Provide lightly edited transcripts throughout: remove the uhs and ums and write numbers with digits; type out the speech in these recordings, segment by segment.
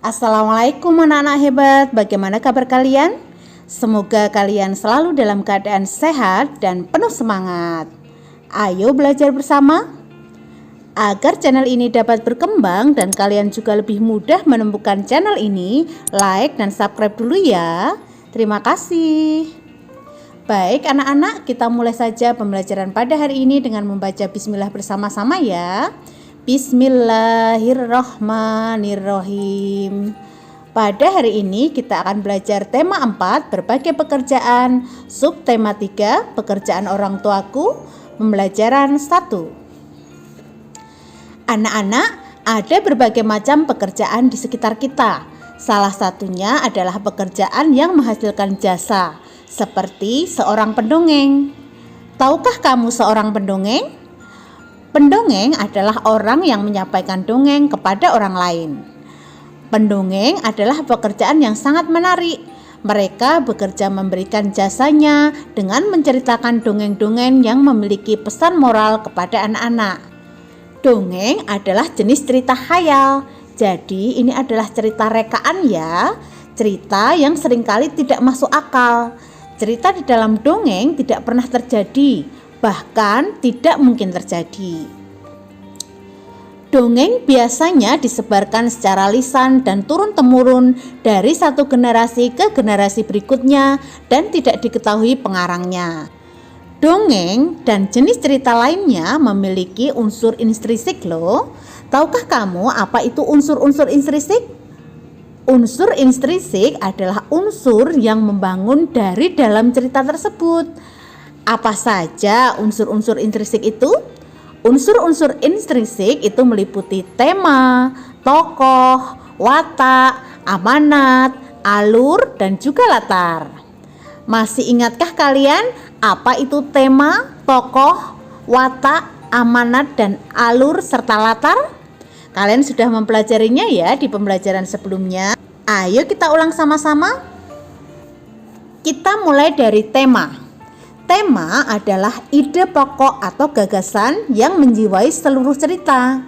Assalamualaikum anak-anak hebat, bagaimana kabar kalian? Semoga kalian selalu dalam keadaan sehat dan penuh semangat. Ayo belajar bersama. Agar channel ini dapat berkembang dan kalian juga lebih mudah menemukan channel ini, like dan subscribe dulu ya. Terima kasih. Baik anak-anak, kita mulai saja pembelajaran pada hari ini dengan membaca bismillah bersama-sama ya. Bismillahirrahmanirrahim. Pada hari ini kita akan belajar tema 4, berbagai pekerjaan, subtema 3, pekerjaan orang tuaku, pembelajaran 1. Anak-anak, ada berbagai macam pekerjaan di sekitar kita. Salah satunya adalah pekerjaan yang menghasilkan jasa, seperti seorang pendongeng. Tahukah kamu seorang pendongeng? Pendongeng adalah orang yang menyampaikan dongeng kepada orang lain. Pendongeng adalah pekerjaan yang sangat menarik. Mereka bekerja memberikan jasanya dengan menceritakan dongeng-dongeng yang memiliki pesan moral kepada anak-anak. Dongeng adalah jenis cerita khayal. Jadi ini adalah cerita rekaan ya. Cerita yang seringkali tidak masuk akal. Cerita di dalam dongeng tidak pernah terjadi, bahkan tidak mungkin terjadi. Dongeng biasanya disebarkan secara lisan dan turun-temurun dari satu generasi ke generasi berikutnya dan tidak diketahui pengarangnya. Dongeng dan jenis cerita lainnya memiliki unsur intrinsik loh. Tahukah kamu apa itu unsur-unsur intrinsik? Unsur intrinsik adalah unsur yang membangun dari dalam cerita tersebut. Apa saja unsur-unsur intrinsik itu? Unsur-unsur intrinsik itu meliputi tema, tokoh, watak, amanat, alur, dan juga latar. Masih ingatkah kalian apa itu tema, tokoh, watak, amanat, dan alur serta latar? Kalian sudah mempelajarinya ya di pembelajaran sebelumnya. Ayo kita ulang sama-sama. Kita mulai dari tema. Tema adalah ide pokok atau gagasan yang menjiwai seluruh cerita.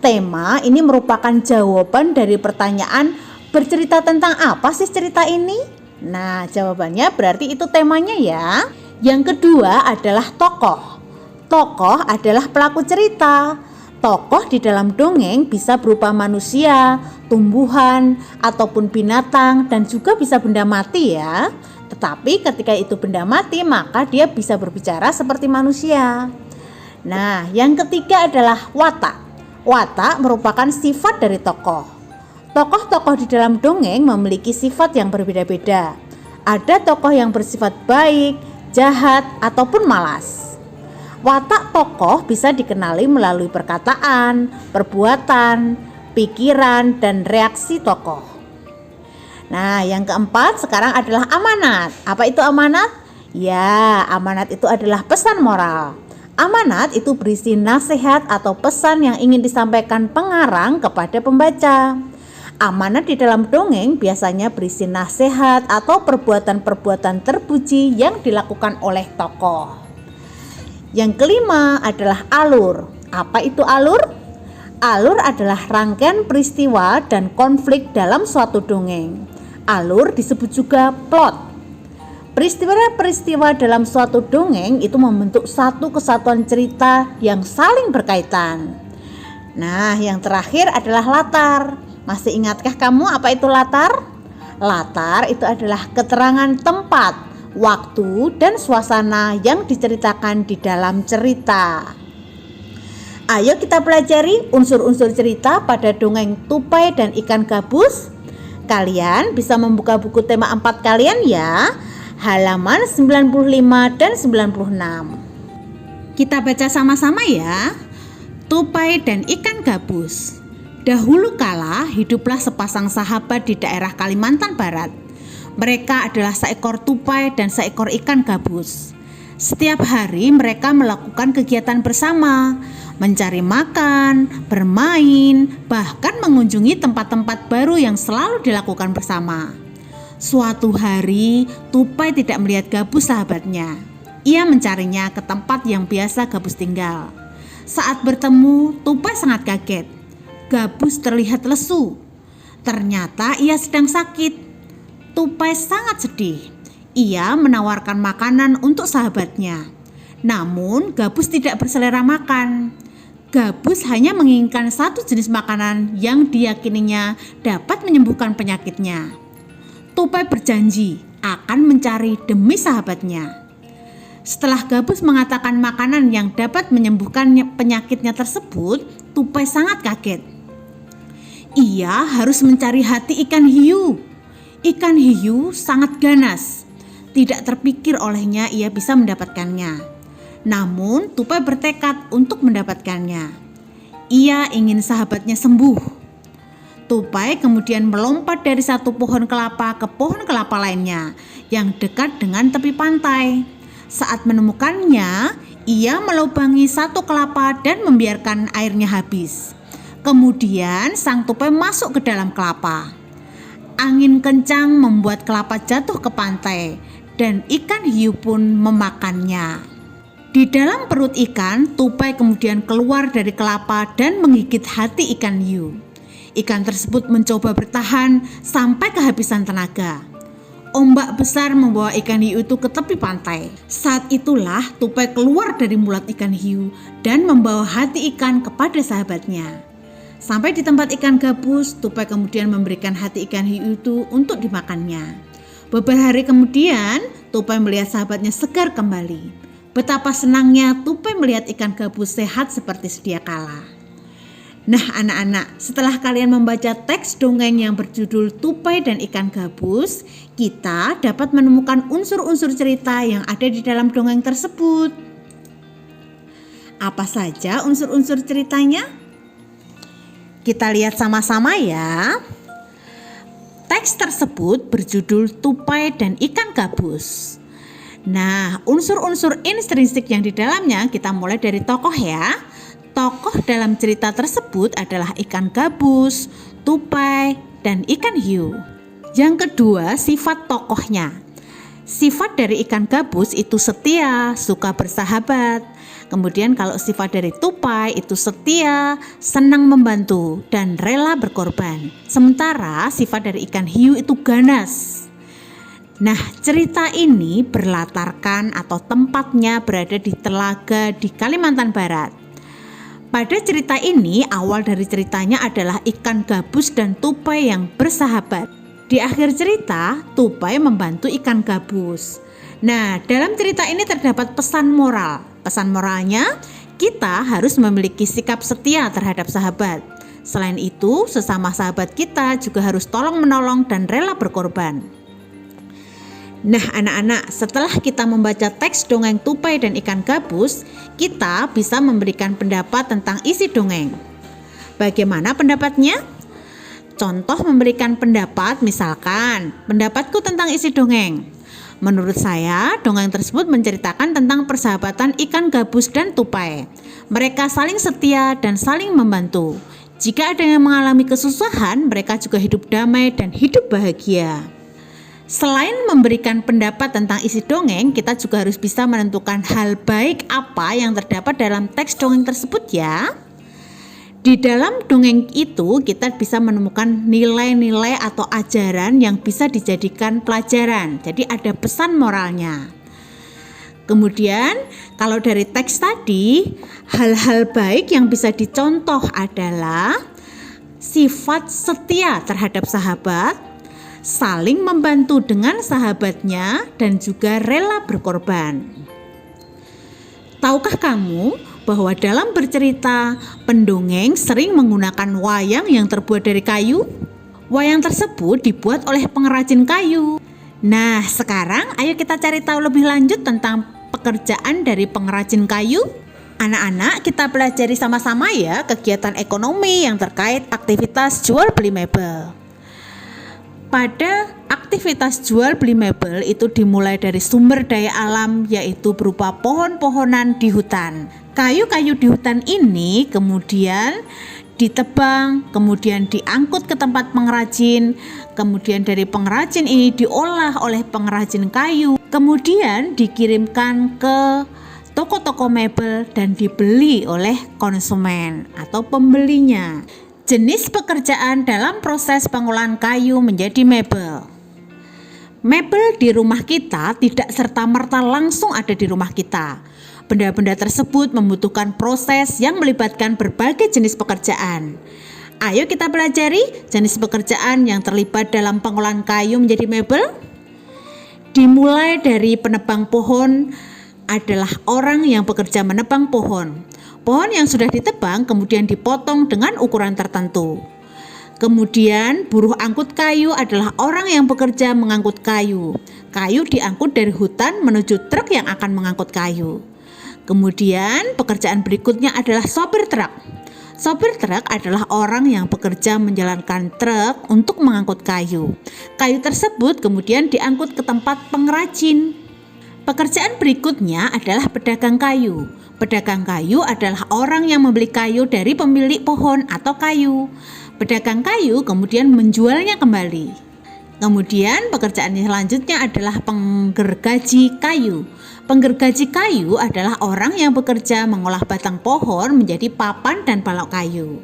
Tema ini merupakan jawaban dari pertanyaan, bercerita tentang apa sih cerita ini? Nah, jawabannya berarti itu temanya ya. Yang kedua adalah tokoh. Tokoh adalah pelaku cerita. Tokoh di dalam dongeng bisa berupa manusia, tumbuhan, ataupun binatang, dan juga bisa benda mati ya. Tetapi ketika itu benda mati, maka dia bisa berbicara seperti manusia. Nah, yang ketiga adalah watak. Watak merupakan sifat dari tokoh. Tokoh-tokoh di dalam dongeng memiliki sifat yang berbeda-beda. Ada tokoh yang bersifat baik, jahat, ataupun malas. Watak tokoh bisa dikenali melalui perkataan, perbuatan, pikiran, dan reaksi tokoh. Nah, yang keempat sekarang adalah amanat. Apa itu amanat? Ya, amanat itu adalah pesan moral. Amanat itu berisi nasihat atau pesan yang ingin disampaikan pengarang kepada pembaca. Amanat di dalam dongeng biasanya berisi nasihat atau perbuatan-perbuatan terpuji yang dilakukan oleh tokoh. Yang kelima adalah alur. Apa itu alur? Alur adalah rangkaian peristiwa dan konflik dalam suatu dongeng. Alur disebut juga plot. Peristiwa-peristiwa dalam suatu dongeng itu membentuk satu kesatuan cerita yang saling berkaitan. Nah, yang terakhir adalah latar. Masih ingatkah kamu apa itu latar? Latar itu adalah keterangan tempat, waktu, dan suasana yang diceritakan di dalam cerita. Ayo kita pelajari unsur-unsur cerita pada dongeng Tupai dan Ikan Gabus. Kalian bisa membuka buku tema 4 kalian ya, halaman 95 dan 96. Kita baca sama-sama ya. Tupai dan Ikan Gabus. Dahulu kala hiduplah sepasang sahabat di daerah Kalimantan Barat. Mereka adalah seekor tupai dan seekor ikan gabus. Setiap hari mereka melakukan kegiatan bersama, mencari makan, bermain, bahkan mengunjungi tempat-tempat baru yang selalu dilakukan bersama. Suatu hari, tupai tidak melihat gabus sahabatnya. Ia mencarinya ke tempat yang biasa gabus tinggal. Saat bertemu, tupai sangat kaget. Gabus terlihat lesu. Ternyata ia sedang sakit. Tupai sangat sedih. Ia menawarkan makanan untuk sahabatnya. Namun Gabus tidak berselera makan. Gabus hanya menginginkan satu jenis makanan yang diyakininya dapat menyembuhkan penyakitnya. Tupai berjanji akan mencari demi sahabatnya. Setelah Gabus mengatakan makanan yang dapat menyembuhkan penyakitnya tersebut, Tupai sangat kaget. Ia harus mencari hati ikan hiu. Ikan hiu sangat ganas. Tidak terpikir olehnya ia bisa mendapatkannya. Namun Tupai bertekad untuk mendapatkannya. Ia ingin sahabatnya sembuh. Tupai kemudian melompat dari satu pohon kelapa ke pohon kelapa lainnya yang dekat dengan tepi pantai. Saat menemukannya, ia melubangi satu kelapa dan membiarkan airnya habis. Kemudian sang tupai masuk ke dalam kelapa. Angin kencang membuat kelapa jatuh ke pantai dan ikan hiu pun memakannya. Di dalam perut ikan, tupai kemudian keluar dari kelapa dan menggigit hati ikan hiu. Ikan tersebut mencoba bertahan sampai kehabisan tenaga. Ombak besar membawa ikan hiu itu ke tepi pantai. Saat itulah tupai keluar dari mulut ikan hiu dan membawa hati ikan kepada sahabatnya. Sampai di tempat ikan gabus, tupai kemudian memberikan hati ikan hiu itu untuk dimakannya. Beberapa hari kemudian, tupai melihat sahabatnya segar kembali. Betapa senangnya tupai melihat ikan gabus sehat seperti sedia kala. Nah anak-anak, setelah kalian membaca teks dongeng yang berjudul Tupai dan Ikan Gabus, kita dapat menemukan unsur-unsur cerita yang ada di dalam dongeng tersebut. Apa saja unsur-unsur ceritanya? Kita lihat sama-sama ya. Teks tersebut berjudul Tupai dan Ikan Gabus. Nah, unsur-unsur intrinsik yang di dalamnya kita mulai dari tokoh ya. Tokoh dalam cerita tersebut adalah ikan gabus, tupai, dan ikan hiu. Yang kedua, sifat tokohnya. Sifat dari ikan gabus itu setia, suka bersahabat. Kemudian kalau sifat dari tupai itu setia, senang membantu, dan rela berkorban. Sementara sifat dari ikan hiu itu ganas. Nah, cerita ini berlatarkan atau tempatnya berada di Telaga di Kalimantan Barat. Pada cerita ini, awal dari ceritanya adalah ikan gabus dan tupai yang bersahabat. Di akhir cerita, tupai membantu ikan gabus. Nah, dalam cerita ini terdapat pesan moral. Pesan moralnya, kita harus memiliki sikap setia terhadap sahabat. Selain itu, sesama sahabat kita juga harus tolong-menolong dan rela berkorban. Nah anak-anak, setelah kita membaca teks dongeng Tupai dan Ikan Gabus, kita bisa memberikan pendapat tentang isi dongeng. Bagaimana pendapatnya? Contoh memberikan pendapat, misalkan, pendapatku tentang isi dongeng. Menurut saya, dongeng tersebut menceritakan tentang persahabatan ikan gabus dan tupai. Mereka saling setia dan saling membantu. Jika ada yang mengalami kesusahan, mereka juga hidup damai dan hidup bahagia. Selain memberikan pendapat tentang isi dongeng, kita juga harus bisa menentukan hal baik apa yang terdapat dalam teks dongeng tersebut ya. Di dalam dongeng itu kita bisa menemukan nilai-nilai atau ajaran yang bisa dijadikan pelajaran. Jadi ada pesan moralnya. Kemudian kalau dari teks tadi, hal-hal baik yang bisa dicontoh adalah sifat setia terhadap sahabat, saling membantu dengan sahabatnya, dan juga rela berkorban. Tahukah kamu bahwa dalam bercerita, pendongeng sering menggunakan wayang yang terbuat dari kayu? Wayang tersebut dibuat oleh pengrajin kayu. Nah, sekarang ayo kita cari tahu lebih lanjut tentang pekerjaan dari pengrajin kayu. Anak-anak, kita pelajari sama-sama ya kegiatan ekonomi yang terkait aktivitas jual beli mebel. Pada aktivitas jual beli mebel itu dimulai dari sumber daya alam, yaitu berupa pohon-pohonan di hutan. Kayu-kayu di hutan ini kemudian ditebang, kemudian diangkut ke tempat pengrajin, kemudian dari pengrajin ini diolah oleh pengrajin kayu, kemudian dikirimkan ke toko-toko mebel dan dibeli oleh konsumen atau pembelinya. Jenis pekerjaan dalam proses pengolahan kayu menjadi mebel. Mebel di rumah kita tidak serta-merta langsung ada di rumah kita. Benda-benda tersebut membutuhkan proses yang melibatkan berbagai jenis pekerjaan. Ayo kita pelajari jenis pekerjaan yang terlibat dalam pengolahan kayu menjadi mebel. Dimulai dari penebang pohon adalah orang yang bekerja menebang pohon. Pohon yang sudah ditebang kemudian dipotong dengan ukuran tertentu. Kemudian buruh angkut kayu adalah orang yang bekerja mengangkut kayu. Kayu diangkut dari hutan menuju truk yang akan mengangkut kayu. Kemudian pekerjaan berikutnya adalah sopir truk. Sopir truk adalah orang yang bekerja menjalankan truk untuk mengangkut kayu. Kayu tersebut kemudian diangkut ke tempat pengrajin. Pekerjaan berikutnya adalah pedagang kayu. Pedagang kayu adalah orang yang membeli kayu dari pemilik pohon atau kayu. Pedagang kayu kemudian menjualnya kembali. Kemudian pekerjaan selanjutnya adalah penggergaji kayu. Penggergaji kayu adalah orang yang bekerja mengolah batang pohon menjadi papan dan balok kayu.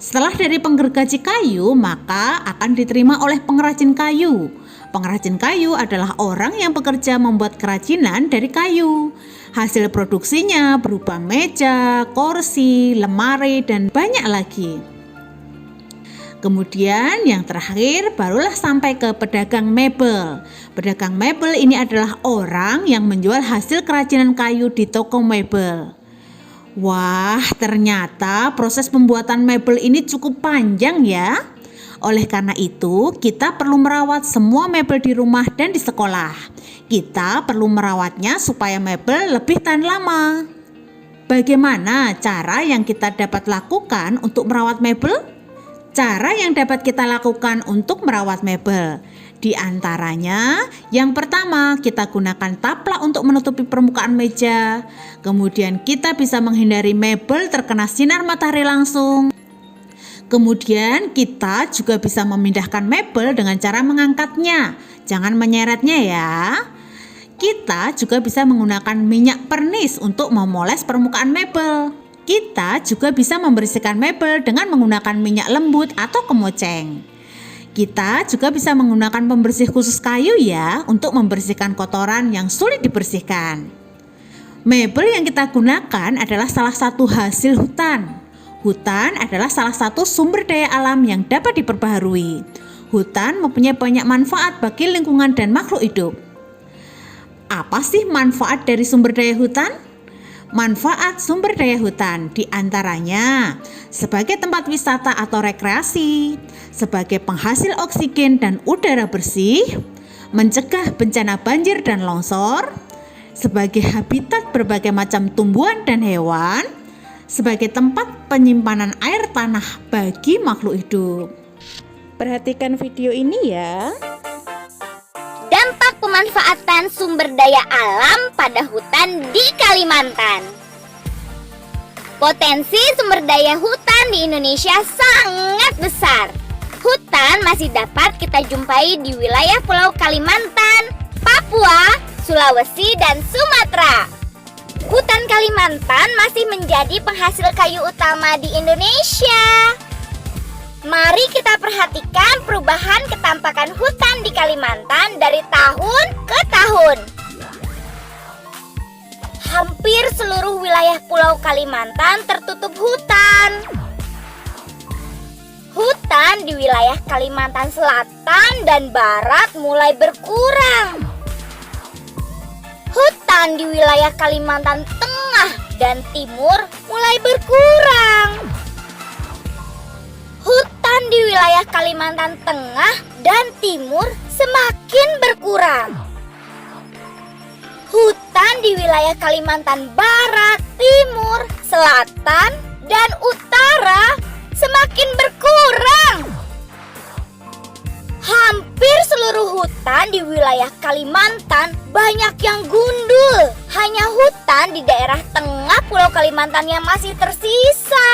Setelah dari penggergaji kayu, maka akan diterima oleh pengrajin kayu. Pengrajin kayu adalah orang yang bekerja membuat kerajinan dari kayu. Hasil produksinya berupa meja, kursi, lemari, dan banyak lagi. Kemudian yang terakhir barulah sampai ke pedagang mebel. Pedagang mebel ini adalah orang yang menjual hasil kerajinan kayu di toko mebel. Wah, ternyata proses pembuatan mebel ini cukup panjang ya. Oleh karena itu, kita perlu merawat semua mebel di rumah dan di sekolah. Kita perlu merawatnya supaya mebel lebih tahan lama. Bagaimana cara yang kita dapat lakukan untuk merawat mebel? Cara yang dapat kita lakukan untuk merawat mebel, di antaranya yang pertama, kita gunakan taplak untuk menutupi permukaan meja. Kemudian kita bisa menghindari mebel terkena sinar matahari langsung. Kemudian kita juga bisa memindahkan mebel dengan cara mengangkatnya, jangan menyeretnya ya. Kita juga bisa menggunakan minyak pernis untuk memoles permukaan mebel. Kita juga bisa membersihkan mebel dengan menggunakan minyak lembut atau kemoceng. Kita juga bisa menggunakan pembersih khusus kayu ya, untuk membersihkan kotoran yang sulit dibersihkan. Mebel yang kita gunakan adalah salah satu hasil hutan. Hutan adalah salah satu sumber daya alam yang dapat diperbaharui. Hutan mempunyai banyak manfaat bagi lingkungan dan makhluk hidup. Apa sih manfaat dari sumber daya hutan? Manfaat sumber daya hutan diantaranya sebagai tempat wisata atau rekreasi, sebagai penghasil oksigen dan udara bersih, mencegah bencana banjir dan longsor, sebagai habitat berbagai macam tumbuhan dan hewan, sebagai tempat penyimpanan air tanah bagi makhluk hidup. Perhatikan video ini ya. Dampak pemanfaatan sumber daya alam pada hutan di Kalimantan. Potensi sumber daya hutan di Indonesia sangat besar. Hutan masih dapat kita jumpai di wilayah Pulau Kalimantan, Papua, Sulawesi, dan Sumatera. Hutan Kalimantan masih menjadi penghasil kayu utama di Indonesia. Mari kita perhatikan perubahan ketampakan hutan di Kalimantan dari tahun ke tahun. Hampir seluruh wilayah Pulau Kalimantan tertutup hutan. Hutan di wilayah Kalimantan Selatan dan Barat mulai berkurang. Hutan di wilayah Kalimantan Tengah dan Timur mulai berkurang. Hutan di wilayah Kalimantan Tengah dan Timur semakin berkurang. Hutan di wilayah Kalimantan Barat, Timur, Selatan, dan Utara semakin berkurang. Hampir seluruh hutan di wilayah Kalimantan banyak yang gundul. Hanya hutan di daerah tengah Pulau Kalimantan yang masih tersisa.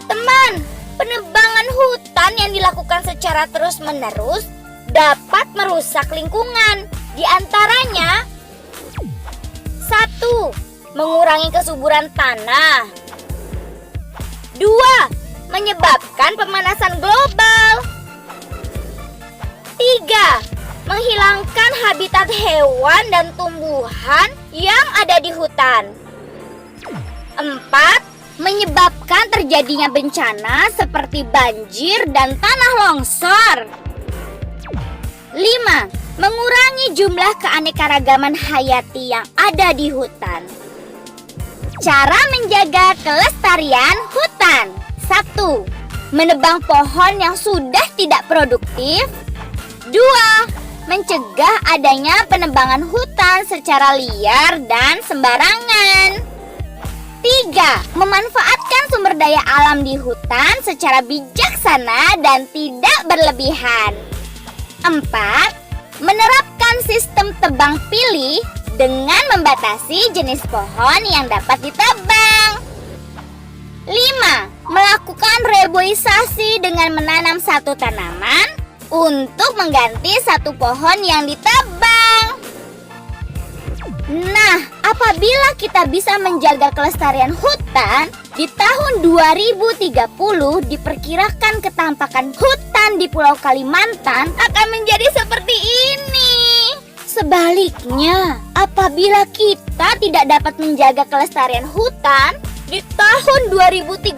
Teman, penebangan hutan yang dilakukan secara terus-menerus dapat merusak lingkungan. Di antaranya 1. Mengurangi kesuburan tanah. 2. Menyebabkan pemanasan global. 3. Menghilangkan habitat hewan dan tumbuhan yang ada di hutan. 4. Menyebabkan terjadinya bencana seperti banjir dan tanah longsor. 5. Mengurangi jumlah keanekaragaman hayati yang ada di hutan. Cara menjaga kelestarian hutan. 1. Menebang pohon yang sudah tidak produktif. 2. Mencegah adanya penebangan hutan secara liar dan sembarangan. 3. Memanfaatkan sumber daya alam di hutan secara bijaksana dan tidak berlebihan. 4. Menerapkan sistem tebang pilih dengan membatasi jenis pohon yang dapat ditebang. 5. Melakukan reboisasi dengan menanam satu tanaman untuk mengganti satu pohon yang ditebang. Nah, apabila kita bisa menjaga kelestarian hutan, di tahun 2030 diperkirakan ketampakan hutan di Pulau Kalimantan akan menjadi seperti ini. Sebaliknya, apabila kita tidak dapat menjaga kelestarian hutan, di tahun 2030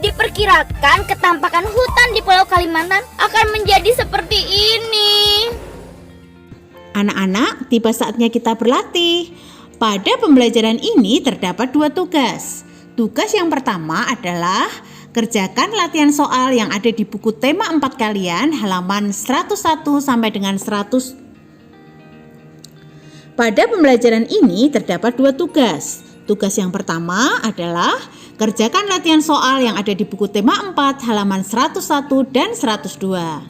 diperkirakan ketampakan hutan di Pulau Kalimantan akan menjadi seperti ini. Anak-anak, tiba saatnya kita berlatih. Pada pembelajaran ini terdapat 2 tugas. Tugas yang pertama adalah kerjakan latihan soal yang ada di buku tema 4 kalian halaman 101 sampai dengan 100. Pada pembelajaran ini terdapat 2 tugas. Tugas yang pertama adalah kerjakan latihan soal yang ada di buku tema 4 halaman 101 dan 102.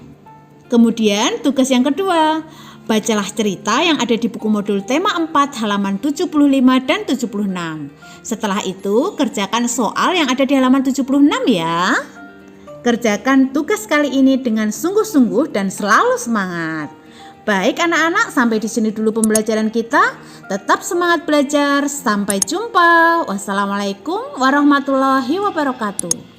Kemudian tugas yang kedua, bacalah cerita yang ada di buku modul tema 4 halaman 75 dan 76. Setelah itu, kerjakan soal yang ada di halaman 76 ya. Kerjakan tugas kali ini dengan sungguh-sungguh dan selalu semangat. Baik anak-anak, sampai di sini dulu pembelajaran kita. Tetap semangat belajar. Sampai jumpa. Wassalamualaikum warahmatullahi wabarakatuh.